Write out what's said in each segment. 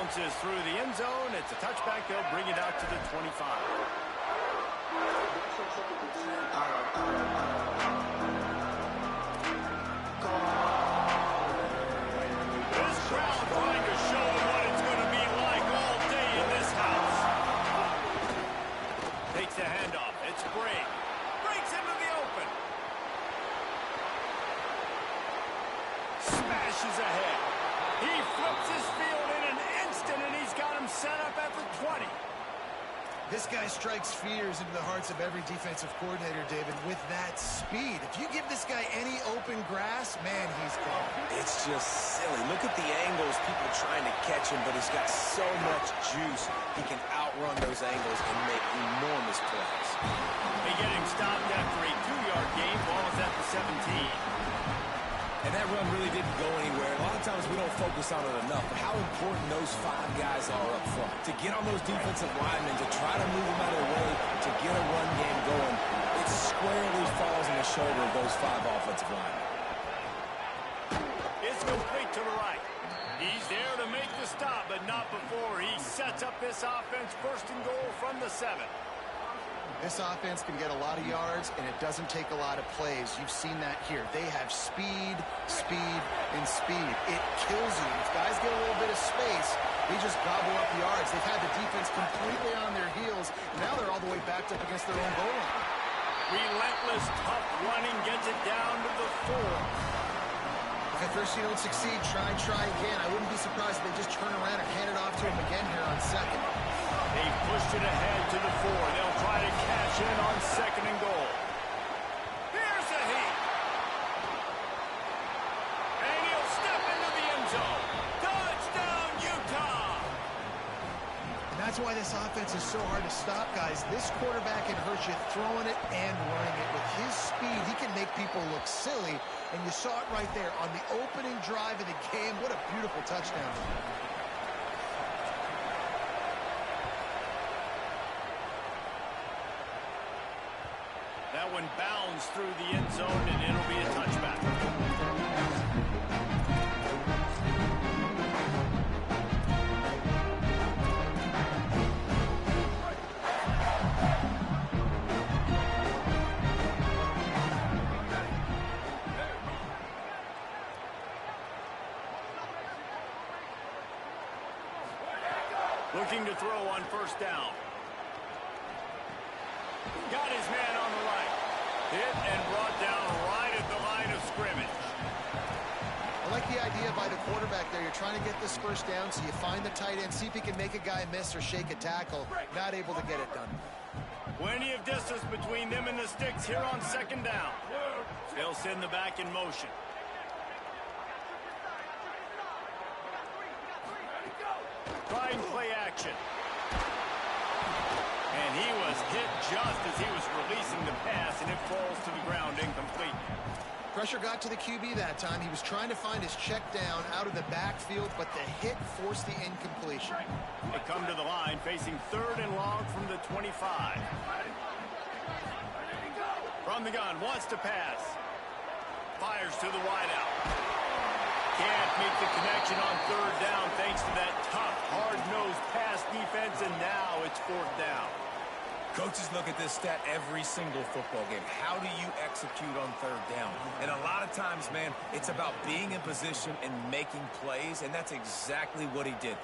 bounces through the end zone. It's a touchback. They'll bring it out to the 25. This crowd trying to show them what it's going to be like all day in this house. Takes the handoff. It's Bray. Breaks into the open. Smashes ahead. He flips his field in an instant, and he's got him set up at the 20. This guy strikes fears into the hearts of every defensive coordinator, David, with that speed. If you give this guy any open grass, man, he's gone. It's just silly. Look at the angles, people trying to catch him, but he's got so much juice. He can outrun those angles and make enormous plays. They get him stopped after a 2-yard gain. Ball is at the 17. And that run really didn't go anywhere. A lot of times we don't focus on it enough, but how important those 5 guys are up front. To get on those defensive linemen, to try to move them out of the way, to get a run game going, it squarely falls on the shoulder of those 5 offensive linemen. It's complete to the right. He's there to make the stop, but not before he sets up this offense. First and goal from the 7. This offense can get a lot of yards, and it doesn't take a lot of plays. You've seen that here. They have speed, speed, and speed. It kills you. If guys get a little bit of space, they just gobble up yards. They've had the defense completely on their heels. Now they're all the way backed up against their own goal line. Relentless, tough running gets it down to the 4. If at first you don't succeed, try again. I wouldn't be surprised if they just turn around and hand it off to him again here on 2nd. They pushed it ahead to the 4. They'll try to cash in on 2nd and goal. Here's a heat. And he'll step into the end zone. Touchdown, Utah! And that's why this offense is so hard to stop, guys. This quarterback can hurt you throwing it and running it. With his speed, he can make people look silly. And you saw it right there on the opening drive of the game. What a beautiful touchdown. That one bounds through the end zone, and it'll be a touchback. Looking to throw on first down. Got his man on the right. Hit and brought down right at the line of scrimmage. I like the idea by the quarterback there. You're trying to get this first down, so you find the tight end, see if he can make a guy miss or shake a tackle. Not able to get it done. Plenty of distance between them and the sticks here on 2nd down. They'll send the back in motion. Trying play action. And he was hit just as he was releasing the pass, and it falls to the ground incomplete. Pressure got to the QB that time. He was trying to find his check down out of the backfield, but the hit forced the incompletion. They come to the line facing 3rd and long from the 25. From the gun, wants to pass. Fires to the wideout. Can't make the connection on 3rd down thanks to that tough, hard-nosed pass defense, and now it's 4th down. Coaches look at this stat every single football game. How do you execute on 3rd down? And a lot of times, man, it's about being in position and making plays, and that's exactly what he did.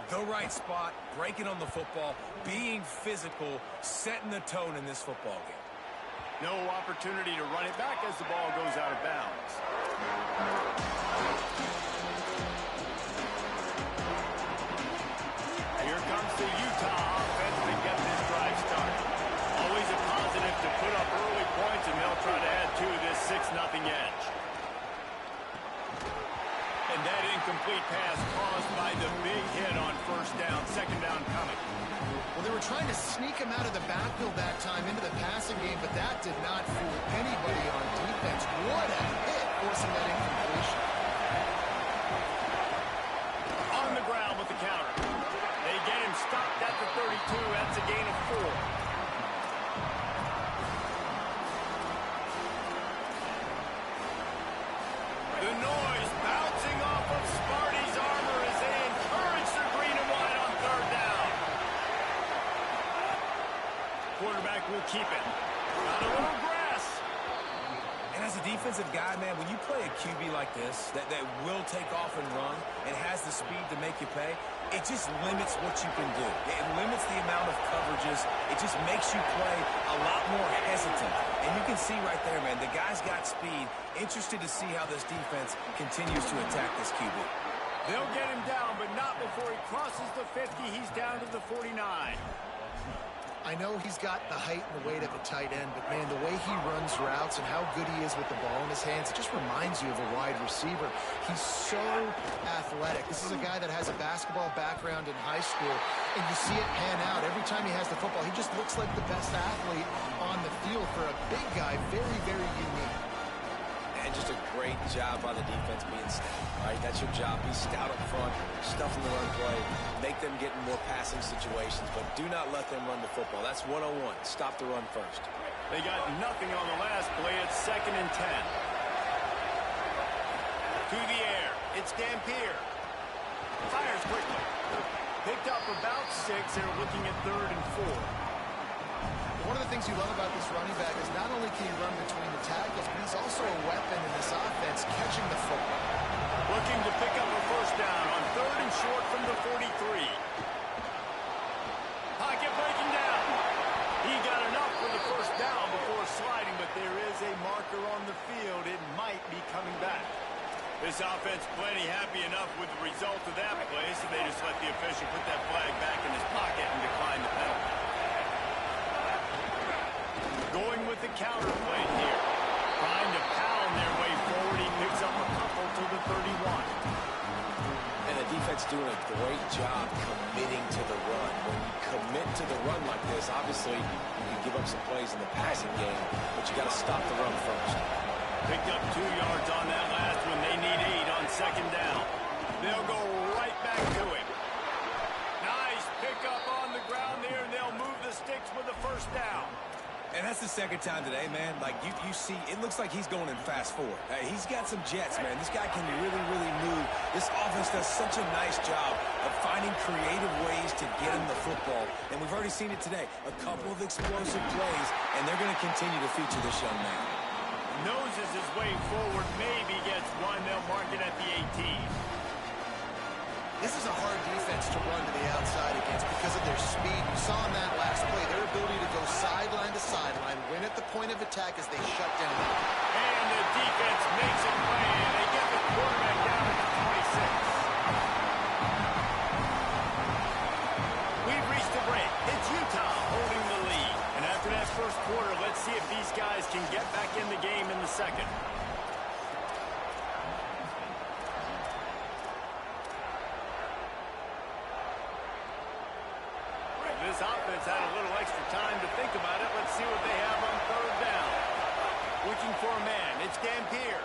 The right spot, breaking on the football, being physical, setting the tone in this football game. No opportunity to run it back as the ball goes out of bounds. Here comes the Utah offense to get this drive started. Always a positive to put up early points, and they'll try to add to this 6-0 edge. And that incomplete pass caused by the big hit on first down. 2nd down coming. Well, they were trying to sneak him out of the backfield that time into the passing game, but that did not fool anybody on defense. What a hit, forcing that incompletion. On the ground with the counter. They get him stopped at the 32. That's a gain of 4. The noise bouncing off of Sparty's armor as they encourage the green and white. of guy, man, when you play a QB like this that will take off and run and has the speed to make you pay, it just limits what you can do. It limits the amount of coverages. It just makes you play a lot more hesitant. And you can see right there, man, the guy's got speed. Interested to see how this defense continues to attack this QB. They'll get him down, but not before he crosses the 50. He's down to the 49. I know he's got the height and the weight of a tight end, but, man, the way he runs routes and how good he is with the ball in his hands, it just reminds you of a wide receiver. He's so athletic. This is a guy that has a basketball background in high school, and you see it pan out. Every time he has the football, he just looks like the best athlete on the field for a big guy. Very, very unique. And just a great job by the defense being stout, right? That's your job. Be stout up front, stuff in the run play, make them get in more passing situations, but do not let them run the football. That's 101. Stop the run first. They got nothing on the last play. It's 2nd and 10. To the air. It's Dampier. Fires quickly. Picked up about 6. They're looking at 3rd and 4. One of the things you love about this running back is not only can he run between the tackles, but he's also a weapon in this offense, catching the football. Looking to pick up a first down on 3rd and short from the 43. Pocket breaking down. He got enough for the first down before sliding, but there is a marker on the field. It might be coming back. This offense plenty happy enough with the result of that play, so they just let the official put that flag back in his pocket and decline the penalty. Going with the counter play here. Trying to pound their way forward. He picks up a couple to the 31. And the defense doing a great job committing to the run. When you commit to the run like this, obviously you can give up some plays in the passing game, but you got to stop the run first. Picked up 2 yards on that last one. They need 8 on 2nd down. They'll go right back to him. Nice pickup on the ground there, and they'll move the sticks with the first down. And that's the 2nd time today, man. Like, you see, it looks like he's going in fast forward. He's got some jets, man. This guy can really, really move. This offense does such a nice job of finding creative ways to get him the football. And we've already seen it today. A couple of explosive plays, and they're going to continue to feature this young man. Noses his way forward, maybe gets one. They'll mark it at the 18. This is a hard defense to run to the outside against because of their speed. You saw in that last play their ability to go sideline to sideline, win at the point of attack as they shut down. And the defense makes it play, and they get the quarterback down to the 26. We've reached the break. It's Utah holding the lead. And after that first quarter, let's see if these guys can get back in the game in the second. This offense had a little extra time to think about it. Let's see what they have on 3rd down. Looking for a man. It's Dampier.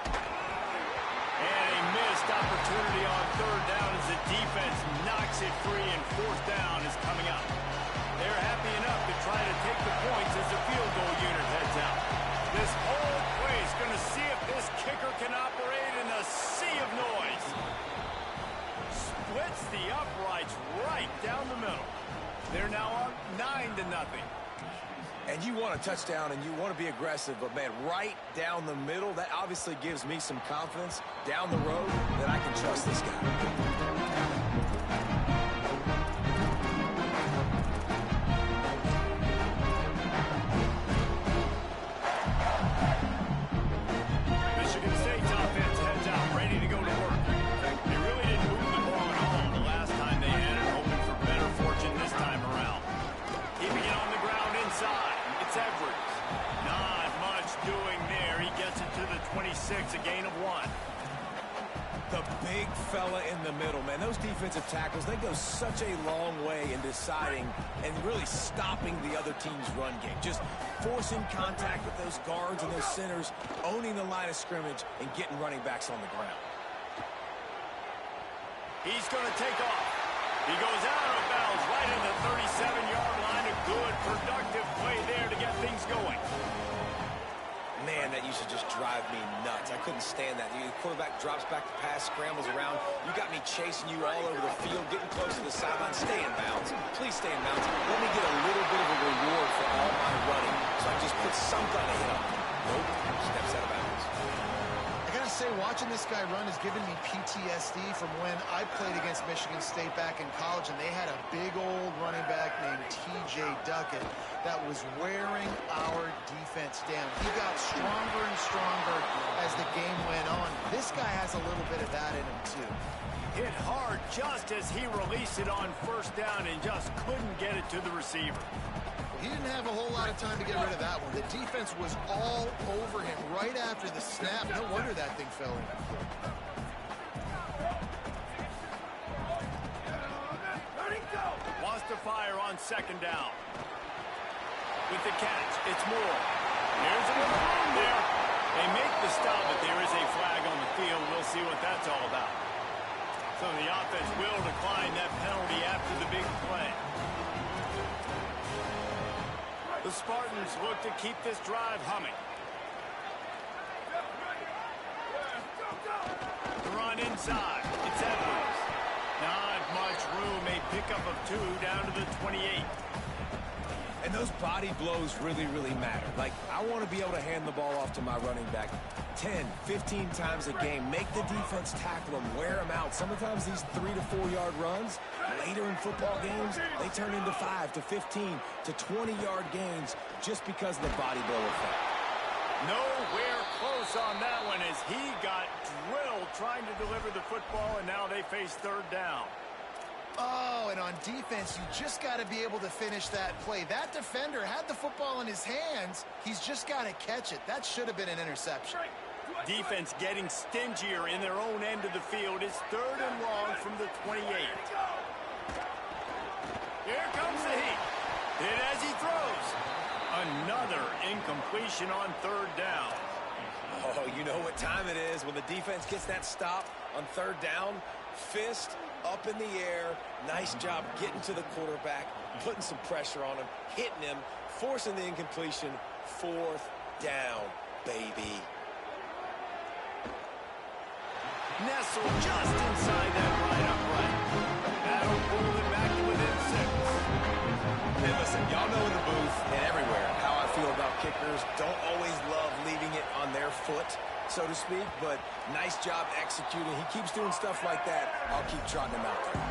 And a missed opportunity on 3rd down as the defense knocks it free, and 4th down is coming up. They're happy enough to try to take the points as the field goal unit heads out. This whole play is going to see if this kicker can operate in a sea of noise. Splits the uprights right down the middle. They're now up 9-0. And you want a touchdown and you want to be aggressive, but, man, right down the middle, that obviously gives me some confidence down the road that I can trust this guy. Michigan State's offense heads out, ready to go to work. They really didn't move the ball at all the last time they had it, hoping for better fortune this time around. Keeping it on the ground inside. It's Edwards. Not much doing there. He gets it to the 26, a gain of 1. The big fella in the middle, man. Those defensive tackles, they go such a long way in deciding and really stopping the other team's run game. Just forcing contact with those guards and those centers, owning the line of scrimmage, and getting running backs on the ground. He's going to take off. He goes out of bounds right in the 37-yard line. A good, productive play there to get things going. Man, that used to just drive me nuts. I couldn't stand that. The quarterback drops back to pass, scrambles around. You got me chasing you all over the field, getting close to the sideline. Stay in bounds. Please stay in bounds. Let me get a little bit of a reward for all my running, so I just put some kind of hit on him. Nope, steps out of bounds. say watching this guy run has given me PTSD from when I played against Michigan State back in college, and they had a big old running back named T.J. Duckett that was wearing our defense down. He got stronger and stronger as the game went on. This guy has a little bit of that in him, too. Hit hard just as he released it on first down and just couldn't get it to the receiver. He didn't have a whole lot of time to get rid of that one. The defense was all over him right after the snap. No wonder that thing fell in. Wants to fire on second down. With the catch, it's Moore. There's another room there. They make the stop, but there is a flag on the field. We'll see what that's all about. So the offense will decline that penalty after the big play. The Spartans look to keep this drive humming. The run inside. It's Edwards. Not much room. A pickup of 2 down to the 28. And those body blows really, really matter. Like, I want to be able to hand the ball off to my running back 10, 15 times a game. Make the defense tackle them, wear them out. Sometimes these 3 to 4 yard runs, later in football games, they turn into 5 to 15 to 20 yard gains just because of the body blow effect. Nowhere close on that one as he got drilled trying to deliver the football, and now they face third down. Oh, and on defense, you just got to be able to finish that play. That defender had the football in his hands. He's just got to catch it. That should have been an interception. Defense getting stingier in their own end of the field. It's third and long from the 28. Here comes the heat. Hit as he throws. Another incompletion on third down. Oh, you know what time it is when the defense gets that stop on third down. Fist up in the air. Nice job getting to the quarterback, putting some pressure on him, hitting him, forcing the incompletion. Fourth down, baby. Nestled just inside that right upright. That'll pull it back to within 6. Hey, listen, y'all know in the booth and everywhere how I feel about kickers. Don't always love leaving it on their foot, so to speak, but nice job executing. He keeps doing stuff like that. I'll keep trotting him out there.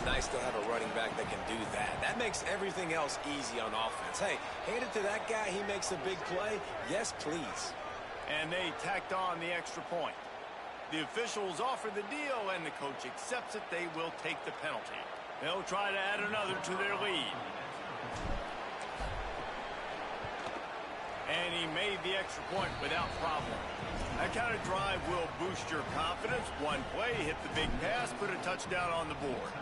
Nice to have a running back that can do that. That makes everything else easy on offense. Hey, hand it to that guy. He makes a big play. Yes, please. And they tacked on the extra point. The officials offer the deal, and the coach accepts it. They will take the penalty. They'll try to add another to their lead. And he made the extra point without problem. That kind of drive will boost your confidence. One play, hit the big pass, put a touchdown on the board.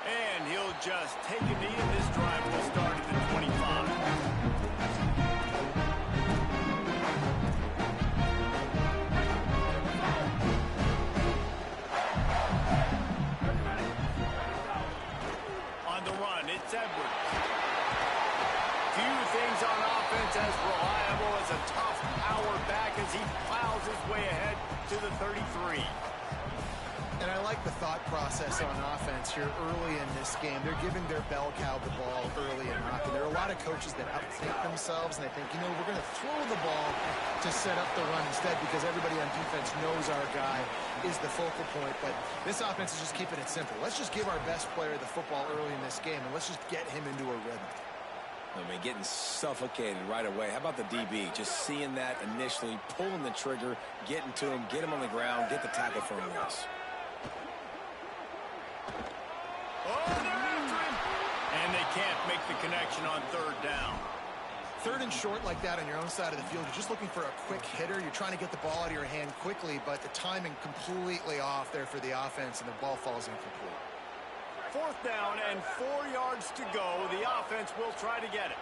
And he'll just take a knee, and this drive will start at the 25. On the run, it's Edwards. Few things on offense as reliable as a tough power back as he plows his way ahead to the 33. And I like the thought process on offense here early in this game. They're giving their bell cow the ball early and often. There are a lot of coaches that outthink themselves, and they think, you know, we're going to throw the ball to set up the run instead because everybody on defense knows our guy is the focal point. But this offense is just keeping it simple. Let's just give our best player the football early in this game, and let's just get him into a rhythm. I mean, getting suffocated right away. How about the DB? Just seeing that initially, pulling the trigger, getting to him, get him on the ground, get the tackle for him. Oh, they're after him. And they can't make the connection on third down. third and short like that on your own side of the field, you're just looking for a quick hitter. You're trying to get the ball out of your hand quickly, but the timing completely off there for the offense, and the ball falls incomplete. 4th down and 4 yards to go. The offense will try to get it.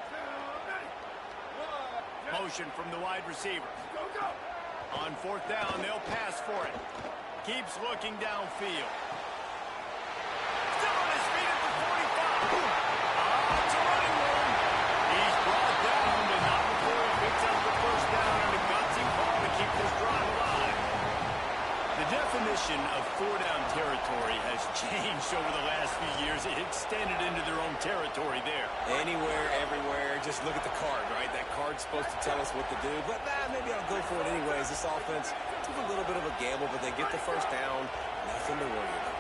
Motion from the wide receiver. On 4th down, they'll pass for it. Keeps looking downfield. Still on his feet at the 45. It's a running one. He's brought down, but not before he picks up the 1st down and a gutsy call to keep this drive alive. The definition of 4-down territory has changed over the last few years. It extended into their own territory there. Anywhere, everywhere. Just look at the card, right? That card's supposed to tell us what to do. But maybe I'll go for it anyways. This offense took a little bit of a gamble, but they get the 1st down. Nothing to worry about.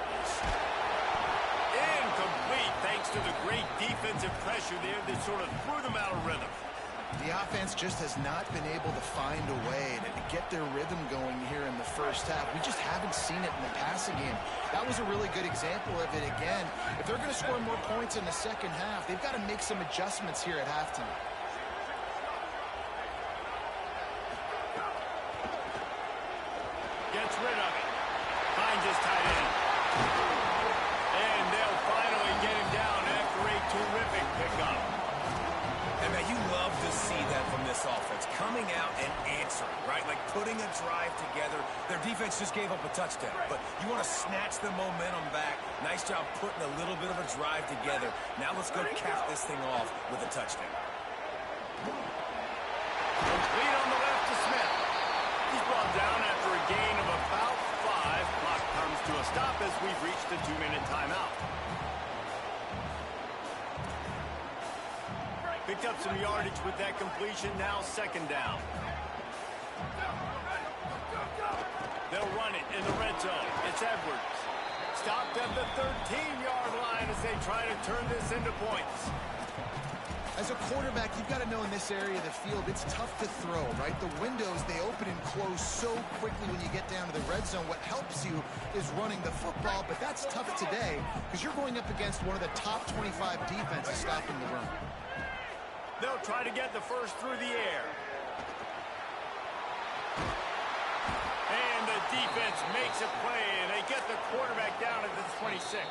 Incomplete, thanks to the great defensive pressure there that sort of threw them out of rhythm. The offense just has not been able to find a way to get their rhythm going here in the 1st half. We just haven't seen it in the passing game. That was a really good example of it again. If they're going to score more points in the 2nd half, they've got to make some adjustments here at halftime. Gets rid of it. Finds his tight end. And they'll finally get him down after a terrific pickup. And man, you love to see that from this offense. Coming out and answering, right? Like putting a drive together. Their defense just gave up a touchdown. But you want to snatch the momentum back. Nice job putting a little bit of a drive together. Now let's go cap this thing off with a touchdown. Complete on the left to Smith. He's brought down after a gain of about 5. Clock comes to a stop as we've reached the 2-minute timeout. Picked up some yardage with that completion. Now 2nd down. They'll run it in the red zone. It's Edwards. Stopped at the 13-yard line as they try to turn this into points. As a quarterback, you've got to know in this area of the field, it's tough to throw, right? The windows, they open and close so quickly when you get down to the red zone. What helps you is running the football, but that's tough today because you're going up against one of the top 25 defenses stopping the run. They'll try to get the 1st through the air. And the defense makes a play, and they get the quarterback down at the 26.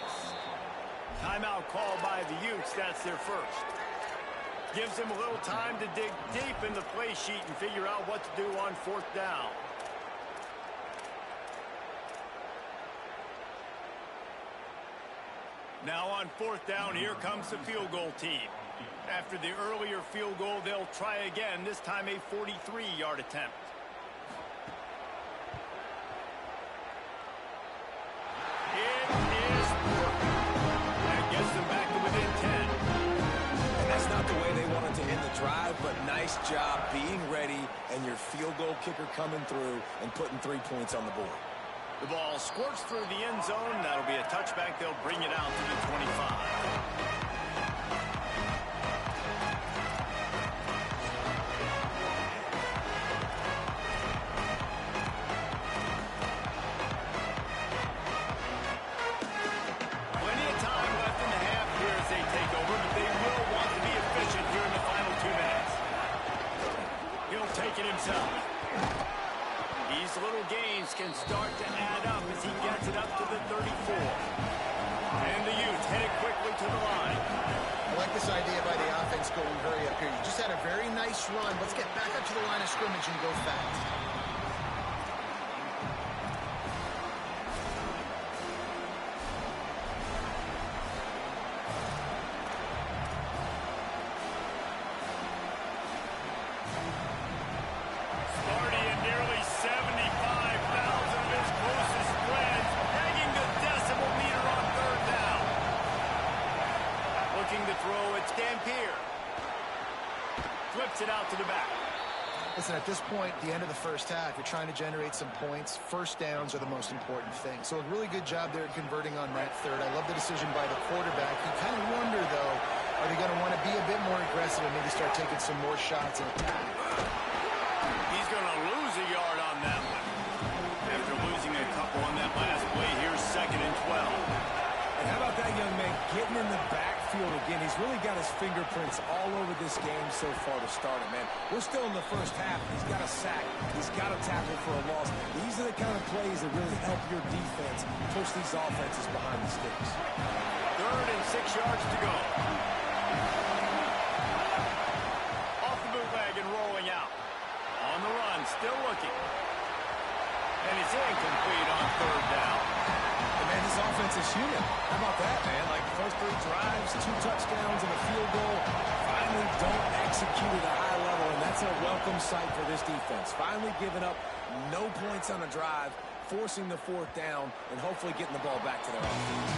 Timeout called by the Utes. That's their 1st. Gives them a little time to dig deep in the play sheet and figure out what to do on 4th down. Now on 4th down, here comes the field goal team. After the earlier field goal, they'll try again, this time a 43-yard attempt. It is perfect. That gets them back to within 10. And that's not the way they wanted to end the drive, but nice job being ready and your field goal kicker coming through and putting 3 points on the board. The ball squirts through the end zone. That'll be a touchback. They'll bring it out to the 25. These little gains can start to add up as he gets it up to the 34. And the Utes headed quickly to the line. I like this idea by the offense going hurry up here. You just had a very nice run. Let's get back up to the line of scrimmage and go fast. It out to the back. Listen, at this point, the end of the 1st half, you're trying to generate some points. 1st downs are the most important thing. So a really good job there converting on that 3rd. I love the decision by the quarterback. You kind of wonder, though, are they going to want to be a bit more aggressive and maybe start taking some more shots in attack? He's going to lose a yard on that one. After losing a couple on that last play, here's 2nd and 12. And how about that young man getting in the backfield again? and he's really got his fingerprints all over this game so far to start it, man. We're still in the first half. He's got a sack. He's got a tackle for a loss. These are the kind of plays that really help your defense push these offenses behind the sticks. 3rd and 6 yards to go. Off the bootleg and rolling out. On the run, still looking. And it's incomplete on 3rd down. And man, this offense is human. How about that, man? Like the first 3 drives, 2 touchdowns and a field goal. Finally don't execute at a high level, and that's a welcome sight for this defense. Finally giving up no points on a drive, forcing the 4th down, and hopefully getting the ball back to their offense.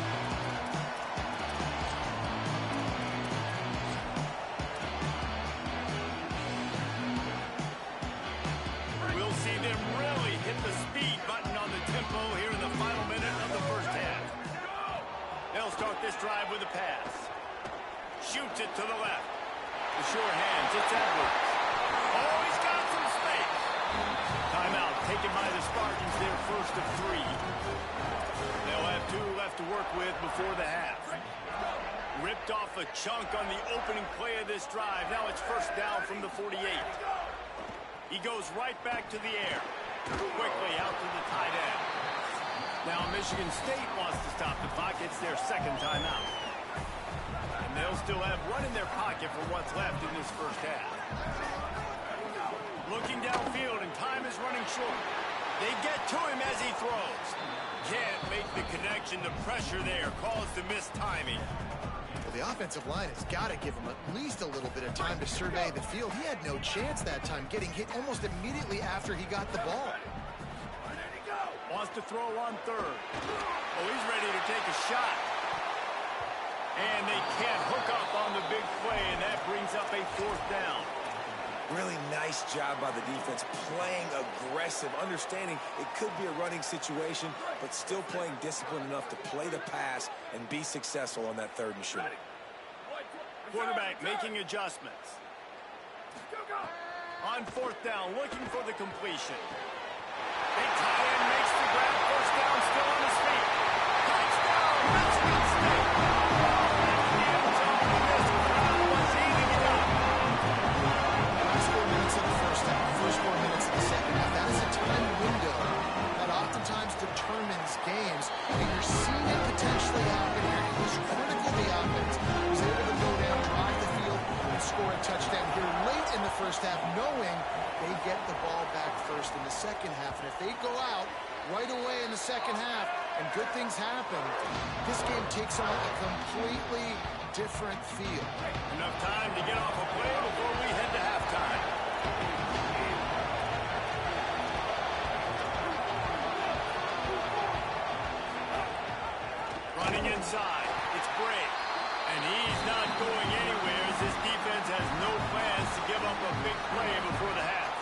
This drive with a pass. Shoots it to the left. The short hands. It's Edwards. Oh, he's got some space. Timeout taken by the Spartans. Their first of 3. They'll have 2 left to work with before the half. Ripped off a chunk on the opening play of this drive. Now it's 1st down from the 48. He goes right back to the air. Quickly out to the tight end. Now Michigan State wants to stop the clock. It's their 2nd timeout. And they'll still have 1 in their pocket for what's left in this first half. Looking downfield, and time is running short. They get to him as he throws. Can't make the connection. The pressure there caused the missed timing. Well, the offensive line has got to give him at least a little bit of time to survey the field. He had no chance that time, getting hit almost immediately after he got the ball. Wants to throw on 3rd. Oh, he's ready to take a shot. And they can't hook up on the big play, and that brings up a 4th down. Really nice job by the defense, playing aggressive, understanding it could be a running situation, but still playing disciplined enough to play the pass and be successful on that 3rd and short. Quarterback making adjustments. On 4th down, looking for the completion. Big tight end makes the grab. 1st down, still on his feet. Touchdown, Michigan State. The end zone, this crowd was eating it up. Last 4 minutes of the first half, first 4 minutes of the second half. That is a time window that oftentimes determines games, and you're seeing it potentially happen here. It was critical the offense was able to go down, drive the field, and score a touchdown here late in the first half, knowing they get the ball back first in the second half. And if they go out right away in the second half and good things happen, this game takes on a completely different feel. Enough time to get off a play before we head to halftime. Running inside. It's Bray. And he's not going anywhere as this defense has no plans to give up a big play before the half.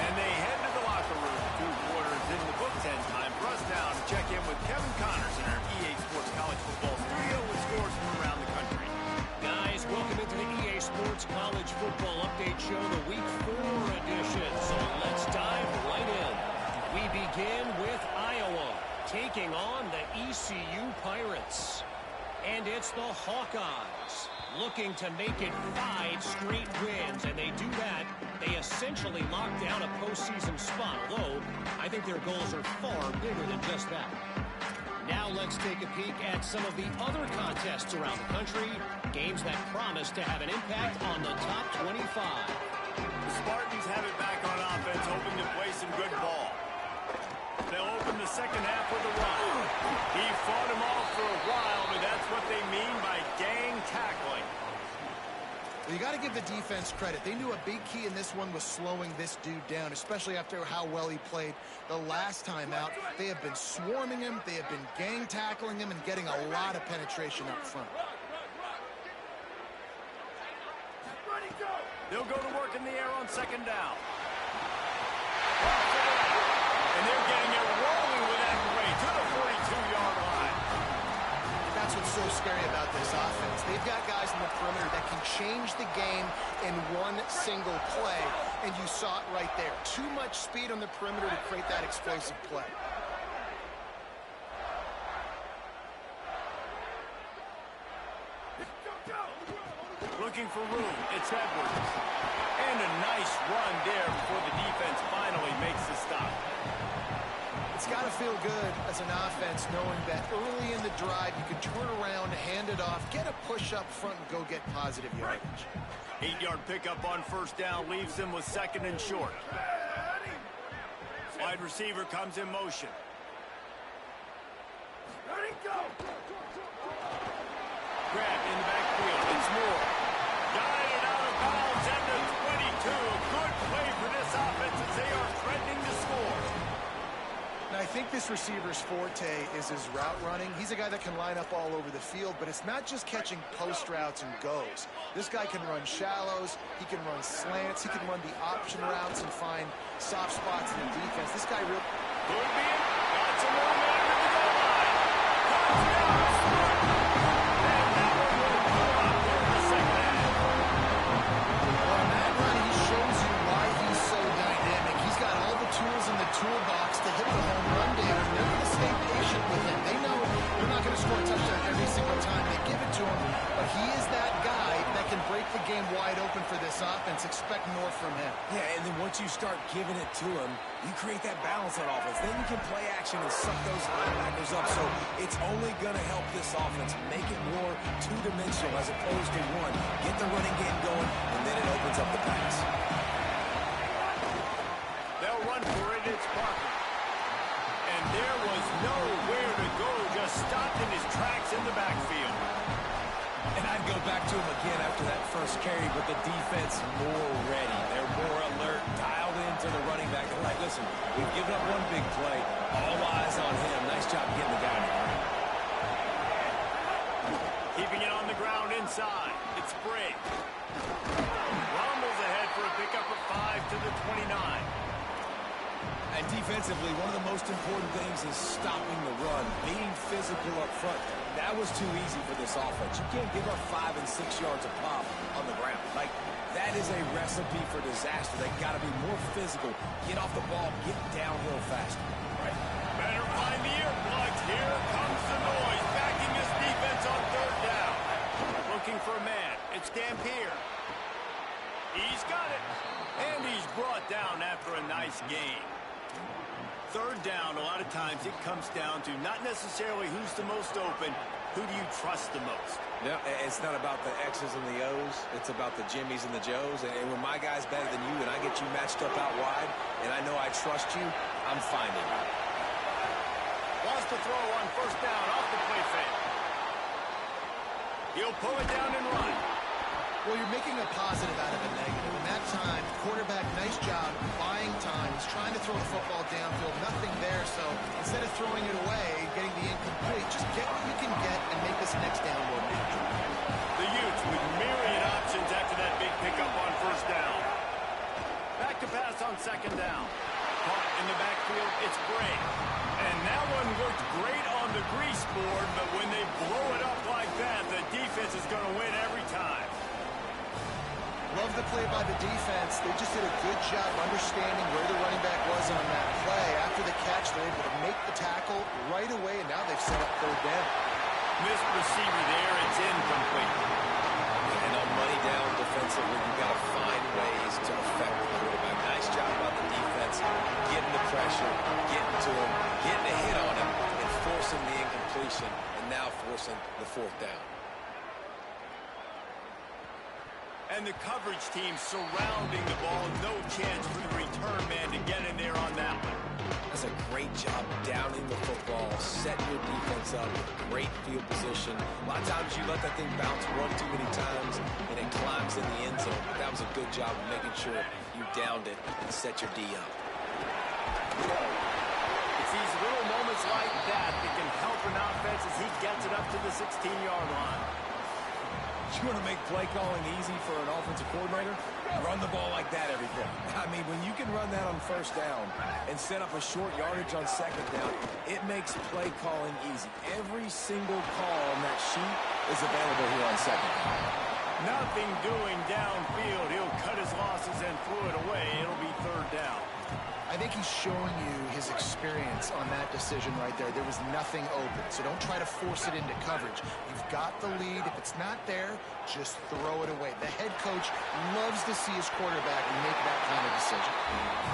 And they head to the locker room. 2 quarters in the book. 10 time for us now to check in with Kevin Connors in our EA Sports College Football studio with scores from around the country. Guys, welcome into the EA Sports College Football Update Show, the Week 4 edition. So let's dive right in. We begin with Iowa taking on the ECU Pirates. And it's the Hawkeyes looking to make it 5 straight wins. And they do that. They essentially lock down a postseason spot, although I think their goals are far bigger than just that. Now let's take a peek at some of the other contests around the country, games that promise to have an impact on the top 25. The Spartans have it back on offense, hoping to play some good ball. They'll open the second half with a run. He fought him off for a while, but that's what they mean by gang tackling. Well, you got to give the defense credit. They knew a big key in this one was slowing this dude down, especially after how well he played the last time out. They have been swarming him. They have been gang tackling him and getting a lot of penetration up front. They'll go to work in the air on second down. And they're getting it rolling with that play to the 42-yard line. That's what's so scary about this offense. They've got guys in the perimeter that can change the game in one single play, and you saw it right there. Too much speed on the perimeter to create that explosive play. looking for room. It's Edwards. And a nice run there before the defense finally makes the stop. It's got to feel good as an offense knowing that early in the drive you can turn around, hand it off, get a push up front, and go get positive yardage. 8-yard pickup on first down leaves them with second and short. Wide receiver comes in motion. Grabbed in the backfield. It's Moore. Guided out of bounds at the 22. Good play for this offense as they are threatening to score. Now, I think this receiver's forte is his route running. He's a guy that can line up all over the field, but it's not just catching post routes and goes. This guy can run shallows, he can run slants, he can run the option routes and find soft spots in the defense. This guy really... Could be it. Got some more man to the goal line. Comes down the spot. And that one will come up in the second half. Well, on that run, he shows you why he's so dynamic. He's got all the tools in the toolbox to hit the home run down. They're going to stay patient with him. They know they're not going to score a touchdown every single time they give it to him, but he is that guy that can break the game wide open for this offense. Expect more from him. Yeah, and then once you start giving it to him, you create that balance on offense. Then you can play action and suck those linebackers up. So it's only going to help this offense make it more two-dimensional as opposed to one. Get the running game going, and then it opens up the pass. They'll run for it. It's Parker. And there was nowhere to go. Just stopped in his tracks in the backfield. And I'd go back to him again after that first carry, but the defense more ready. They're more alert, dialed into the running back. They're like, listen, we've given up one big play. All eyes on him. Nice job getting the guy in the ground. Keeping it on the ground inside. It's Briggs. Rumbles ahead for a pickup of 5 to the 29. And defensively, one of the most important things is stopping the run, being physical up front. That was too easy for this offense. You can't give up 5 and 6 yards a pop on the ground. Like, that is a recipe for disaster. They got to be more physical, get off the ball, get downhill faster. Right? Better find the earplugs. Here comes the noise. Backing his defense on third down. Looking for a man. It's Dampier. He's got it. And he's brought down after a nice gain. Third down, a lot of times it comes down to not necessarily who's the most open, who do you trust the most? No, it's not about the X's and the O's. It's about the Jimmys and the Joes. And when my guy's better than you and I get you matched up out wide and I know I trust you, I'm finding you. Wants to throw on first down off the play fake. He'll pull it down and run. Well, you're making a positive out of a negative. In that time, quarterback, nice job, buying time. He's trying to throw the football downfield. Nothing there, so instead of throwing it away, getting the incomplete, just get what you can get and make this next down more manageable. The Utes with myriad options after that big pickup on first down. Back to pass on second down. Caught in the backfield, it's Bray. And that one worked great on the grease board, but when they blow it up like that, the defense is going to win every time. Love the play by the defense. They just did a good job understanding where the running back was on that play. After the catch, they're able to make the tackle right away, and now they've set up third down. Missed receiver there. It's incomplete. And on money down defensively, you've got to find ways to affect the quarterback. Nice job by the defense, getting the pressure, getting to him, getting a hit on him, and forcing the incompletion, and now forcing the fourth down. And the coverage team surrounding the ball. No chance for the return man to get in there on that one. That's a great job downing the football, setting your defense up with great field position. A lot of times you let that thing bounce one too many times and it climbs in the end zone. But that was a good job of making sure you downed it and set your D up. It's these little moments like that that can help an offense as he gets it up to the 16-yard line. You want to make play calling easy for an offensive coordinator? Run the ball like that every play. I mean, when you can run that on first down and set up a short yardage on second down, it makes play calling easy. Every single call on that sheet is available here on second down. Nothing doing downfield. He'll cut his losses and throw it away. It'll be third down. I think he's showing you his experience on that decision right there. There was nothing open, so don't try to force it into coverage. You've got the lead. If it's not there, just throw it away. The head coach loves to see his quarterback make that kind of decision.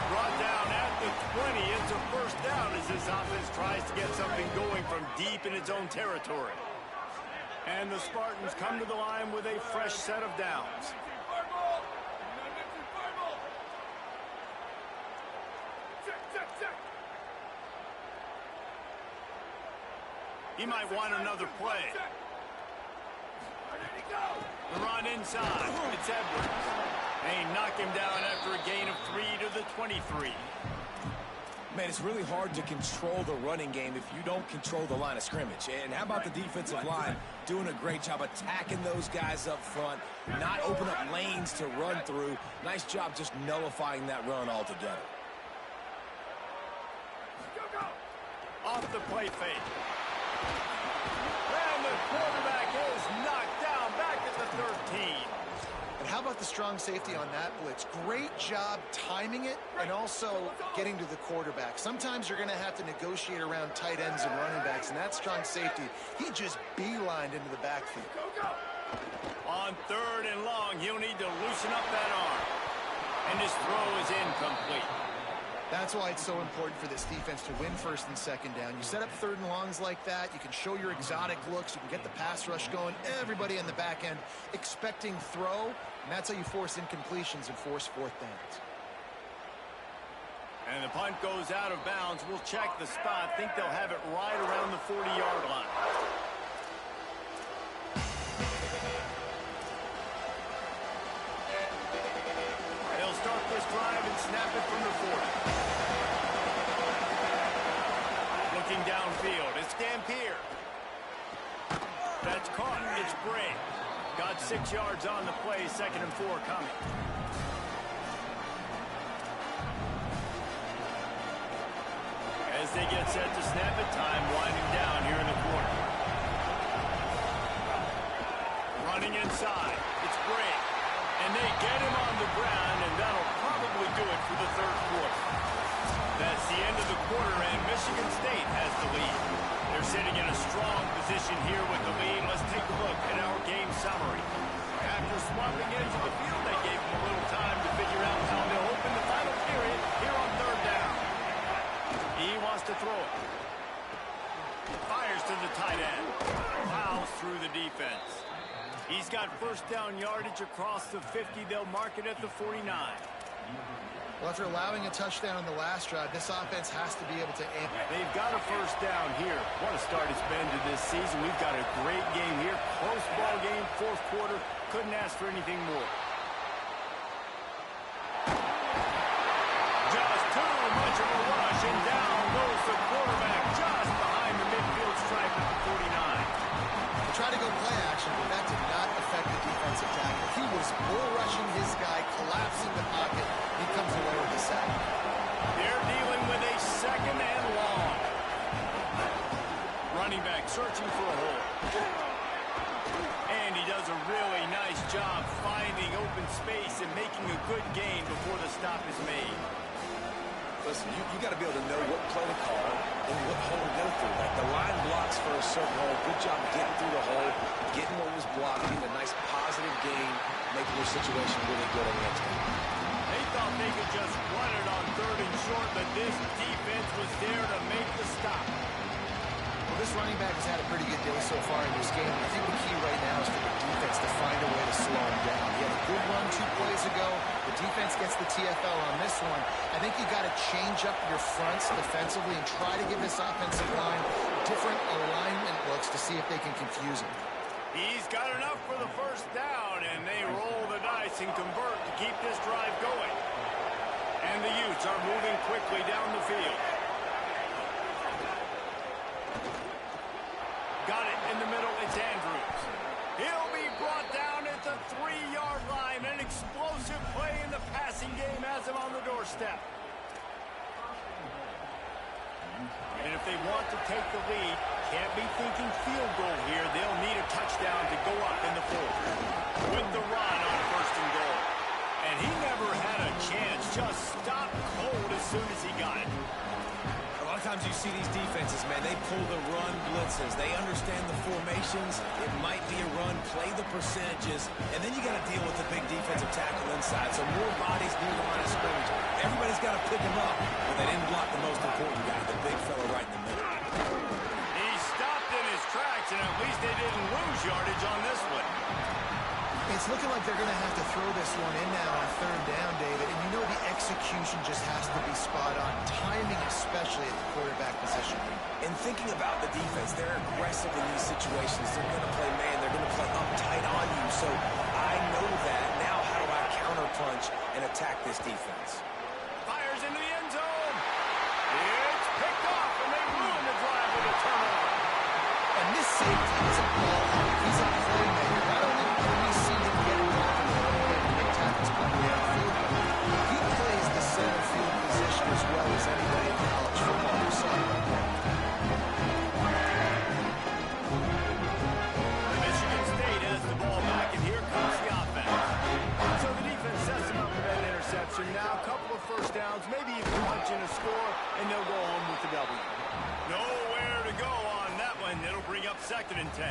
Brought down at the 20. It's a first down as this offense tries to get something going from deep in its own territory. And the Spartans come to the line with a fresh set of downs. He might want another play. The run inside. It's Edwards. They knock him down after a gain of 3 to the 23. Man, it's really hard to control the running game if you don't control the line of scrimmage. And how about the defensive line doing a great job attacking those guys up front, not open up lanes to run through. Nice job just nullifying that run altogether. Off the play fake. And the quarterback is knocked down back at the 13. And how about the strong safety on that blitz? Great job timing it and also getting to the quarterback. Sometimes you're going to have to negotiate around tight ends and running backs, and that strong safety, he just beelined into the backfield. On 3rd and long, he'll need to loosen up that arm. And his throw is incomplete. That's why it's so important for this defense to win 1st and 2nd down. You set up 3rd and longs like that. You can show your exotic looks. You can get the pass rush going. Everybody in the back end expecting throw. And that's how you force incompletions and force 4th downs. And the punt goes out of bounds. We'll check the spot. Think they'll have it right around the 40-yard line. They'll start this drive and snap it from the 40. Looking downfield, it's Dampier. That's caught. It's Bray. Got 6 yards on the play. 2nd and 4 coming. As they get set to snap it, time winding down here in the quarter. Running inside, it's Bray. And they get him on the ground, and that'll probably do it for the 3rd quarter. That's the end of the quarter, and Michigan State has the lead. They're sitting in a strong position here with the lead. Let's take a look at our game summary. After swapping ends of the field, they gave them a little time to figure out how they'll open the final period here on 3rd down. He wants to throw it. Fires to the tight end. Fouls through the defense. He's got 1st down yardage across the 50. They'll mark it at the 49. Well, after allowing a touchdown on the last drive, this offense has to be able to amp it. They've got a 1st down here. What a start it's been to this season. We've got a great game here. Close ball game, 4th quarter. Couldn't ask for anything more. Just too much of a rush, and down goes the quarterback just behind the midfield stripe at the 49. They tried to go play action, but that did not affect the defensive tackle. He was bull rushing his guy, collapsing the pocket. He comes away with the sack. They're dealing with a 2nd and long. Running back searching for a hole. And he does a really nice job finding open space and making a good gain before the stop is made. Listen, you got to be able to know what play to call and what hole to go through. Like the line blocks for a certain hole. Good job getting through the hole, getting what was blocked, getting a nice positive gain, making your situation really good on the next game. They thought they could just run it on 3rd and short, but this defense was there to make the stop. Well, this running back has had a pretty good day so far in this game. I think the key right now is for the defense to find a way to slow him down. He had a good run 2 plays ago. The defense gets the TFL on this one. I think you got to change up your fronts defensively and try to give this offensive line different alignment looks to see if they can confuse him. He's got enough for the 1st down, and they roll the dice and convert to keep this drive going. And the Utes are moving quickly down the field. Got it in the middle. It's Andrews. He'll be brought down at the 3-yard line. An explosive play in the passing game has him on the doorstep. And if they want to take the lead, can't be thinking field goal here. They'll need a touchdown to go up in the 4th. With the run on 1st and goal. And he never had a chance. Just stopped cold as soon as he got it. A lot of times you see these defenses, man, they pull the run blitzes. They understand the formations. It might be a run, play the percentages, and then you got to deal with the big defensive tackle inside. So more bodies near the line of scrimmage. Everybody's got to pick him up, but they didn't block the most important guy, the big fella right in the middle. He stopped in his tracks, and at least they didn't lose yardage on this one. It's looking like they're going to have to throw this one in now on third down, David. And you know the execution just has to be spot on. Timing, especially at the quarterback position. And thinking about the defense, they're aggressive in these situations. They're going to play man. They're going to play uptight on you. So I know that. Now how do I counterpunch and attack this defense? Fires into the end zone. It's picked off, and they ruin the drive with a turnover. And this safety is a ball hawk. He's a playmaker. Not only do we see him get involved in the run game and make tackles coming downfield, he plays the center field position as well as anybody in college football. You saw it right there. Michigan State has the ball back, and here comes the offense. So the defense sets them up for that interception. Now a couple of first downs, maybe even punch in a score, and they'll go home with the W. Nowhere to go on that one. It'll bring up 2nd and 10.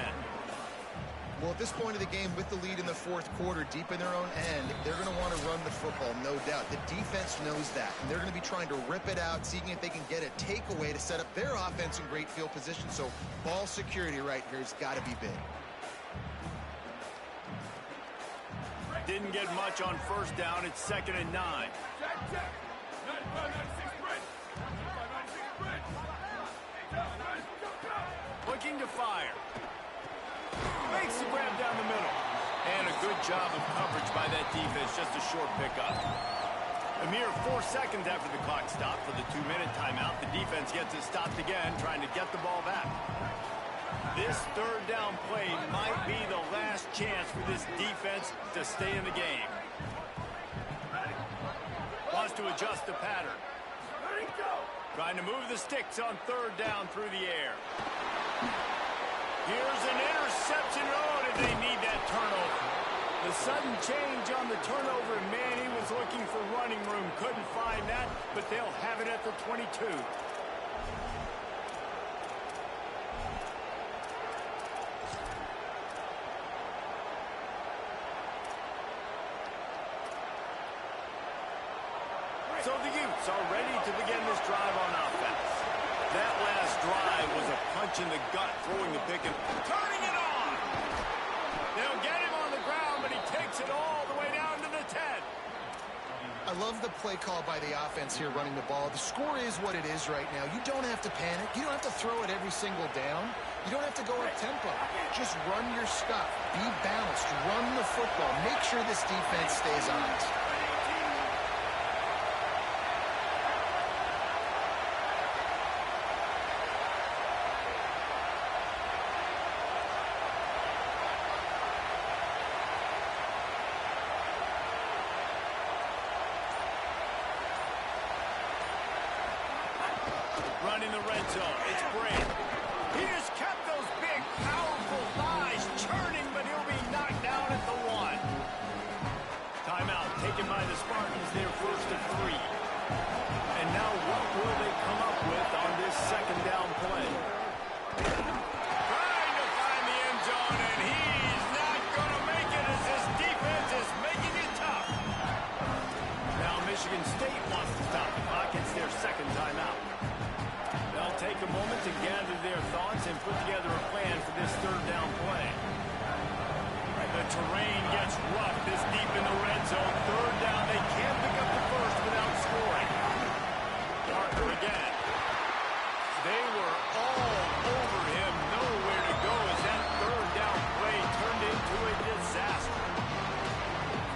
Well, at this point of the game, with the lead in the fourth quarter, deep in their own end, they're going to want to run the football, no doubt. The defense knows that, and they're going to be trying to rip it out, seeing if they can get a takeaway to set up their offense in great field position. So ball security right here has got to be big. Didn't get much on first down. It's 2nd and 9. Looking to fire. Makes the grab down the middle. And a good job of coverage by that defense. Just a short pickup. A mere 4 seconds after the clock stopped for the 2-minute timeout, the defense gets it stopped again, trying to get the ball back. This third down play might be the last chance for this defense to stay in the game. Wants to adjust the pattern. Trying to move the sticks on third down through the air. Here's an interception. Oh, did they need that turnover? The sudden change on the turnover, man, he was looking for running room. Couldn't find that, but they'll have it at the 22. So the Utes are ready to begin this drive on offense. That last drive was a punch in the gut, throwing the pick and turning it on. They'll get him on the ground, but he takes it all the way down to the 10. I love the play call by the offense here running the ball. The score is what it is right now. You don't have to panic. You don't have to throw it every single down. You don't have to go up tempo. Just run your stuff. Be balanced. Run the football. Make sure this defense stays honest. Running the red zone. It's Brady. He just kept those big, powerful thighs churning, but he'll be knocked down at the 1. Timeout taken by the Spartans, their first of 3. And now what will they come up with on this second down play? Trying to find the end zone, and he's not going to make it as this defense is making it tough. Now Michigan State wants to stop the clock. It's their second timeout. They'll take a moment to gather their thoughts and put together a plan for this third down play. The terrain gets rough this deep in the red zone. Third down, they can't pick up the first without scoring. Parker again. They were all over him. Nowhere to go as that third down play turned into a disaster.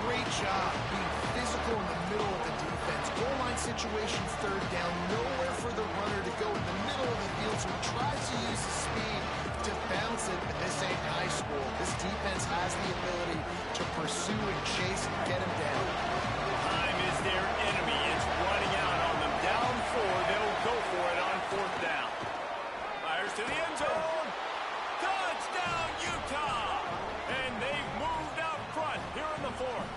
Great job being physical in the middle of the defense. Goal line situation, third down. Nowhere for the runner to go in the middle of the field, so he tries to use his speed to bounce it, but this ain't high school. This defense has the ability to pursue and chase and get him down. Time is their enemy. It's running out on them. Down 4, they'll go for it on fourth down. Fires to the end zone. Touchdown, Utah! And they've moved out front here in the fourth.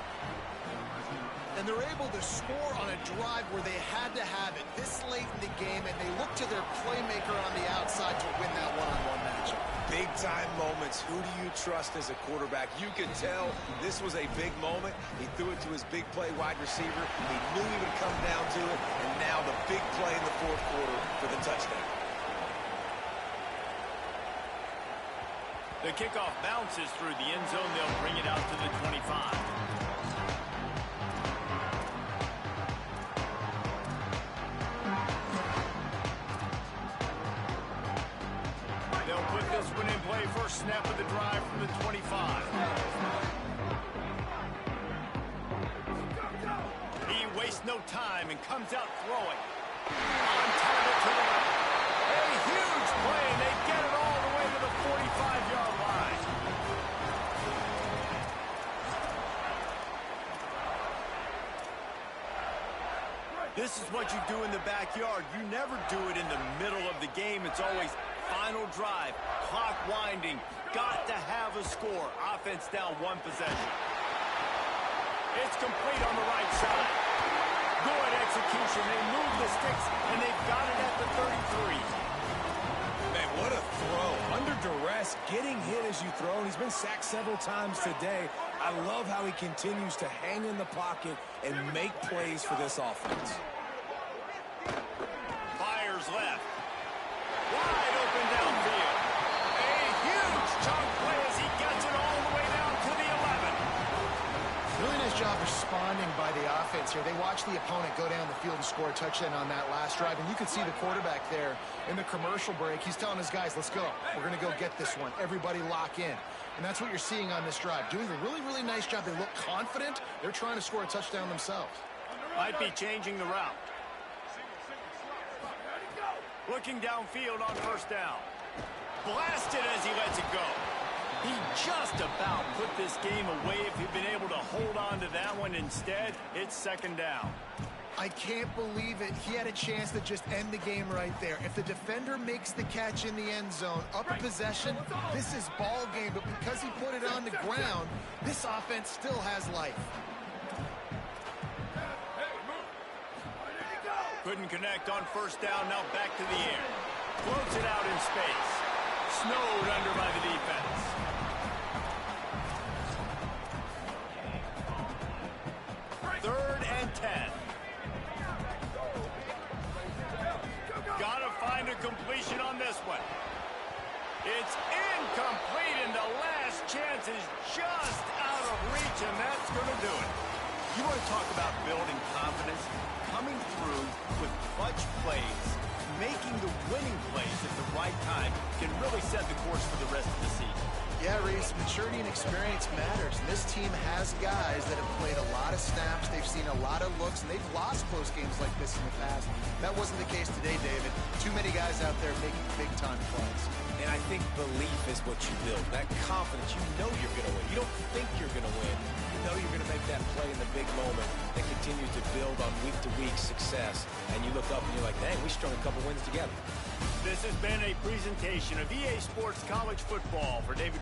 And they're able to score on a drive where they had to have it this late in the game, and they look to their playmaker on the outside to win that one-on-one matchup. Big-time moments. Who do you trust as a quarterback? You could tell this was a big moment. He threw it to his big play wide receiver. He knew he would come down to it, and now the big play in the fourth quarter for the touchdown. The kickoff bounces through the end zone. They'll bring it out to the 25. They'll put this one in play. First snap of the drive from the 25. He wastes no time and comes out throwing. On target to the right. A huge play, and they get it all the way to the 45-yard line. This is what you do in the backyard. You never do it in the middle of the game. It's always final drive, clock winding, got to have a score. Offense down one possession. It's complete on the right side. Good execution. They move the sticks, and they've got it at the 33. Man, what a throw. Under duress, getting hit as you throw. He's been sacked several times today. I love how he continues to hang in the pocket and make plays for this offense. Fires left. Wide open downfield. A huge chunk play as he gets it all the way down to the 11. Really nice job responding by the offense here. They watched the opponent go down the field and score a touchdown on that last drive, and you could see the quarterback there in the commercial break. He's telling his guys, let's go. We're going to go get this one. Everybody lock in. And that's what you're seeing on this drive. Doing a really, really nice job. They look confident. They're trying to score a touchdown themselves. Might be changing the route. Looking downfield on first down. Blasted as he lets it go. He just about put this game away if he'd been able to hold on to that one. Instead, it's second down. I can't believe it. He had a chance to just end the game right there. If the defender makes the catch in the end zone, up a possession, this is ball game. But because he put it on the ground, this offense still has life. Couldn't connect on first down. Now back to the air. Floats it out in space. Snowed under by the defense. Third and 10. Gotta find a completion on this one. It's incomplete, and the last chance is just out of reach, and that's going to do it. You want to talk about building confidence? Coming through with clutch plays, making the winning plays at the right time can really set the course for the rest of the season. Yeah, Reese, maturity and experience matters. And this team has guys that have played a lot of snaps. They've seen a lot of looks, and they've lost close games like this in the past. That wasn't the case today, David. Too many guys out there making big-time plays. And I think belief is what you build. That confidence, you know you're going to win. You don't think you're going to win. You know you're going to make that play in the big moment that continues to build on week-to-week success. And you look up and you're like, dang, we strung a couple wins together. This has been a presentation of EA Sports College Football. For David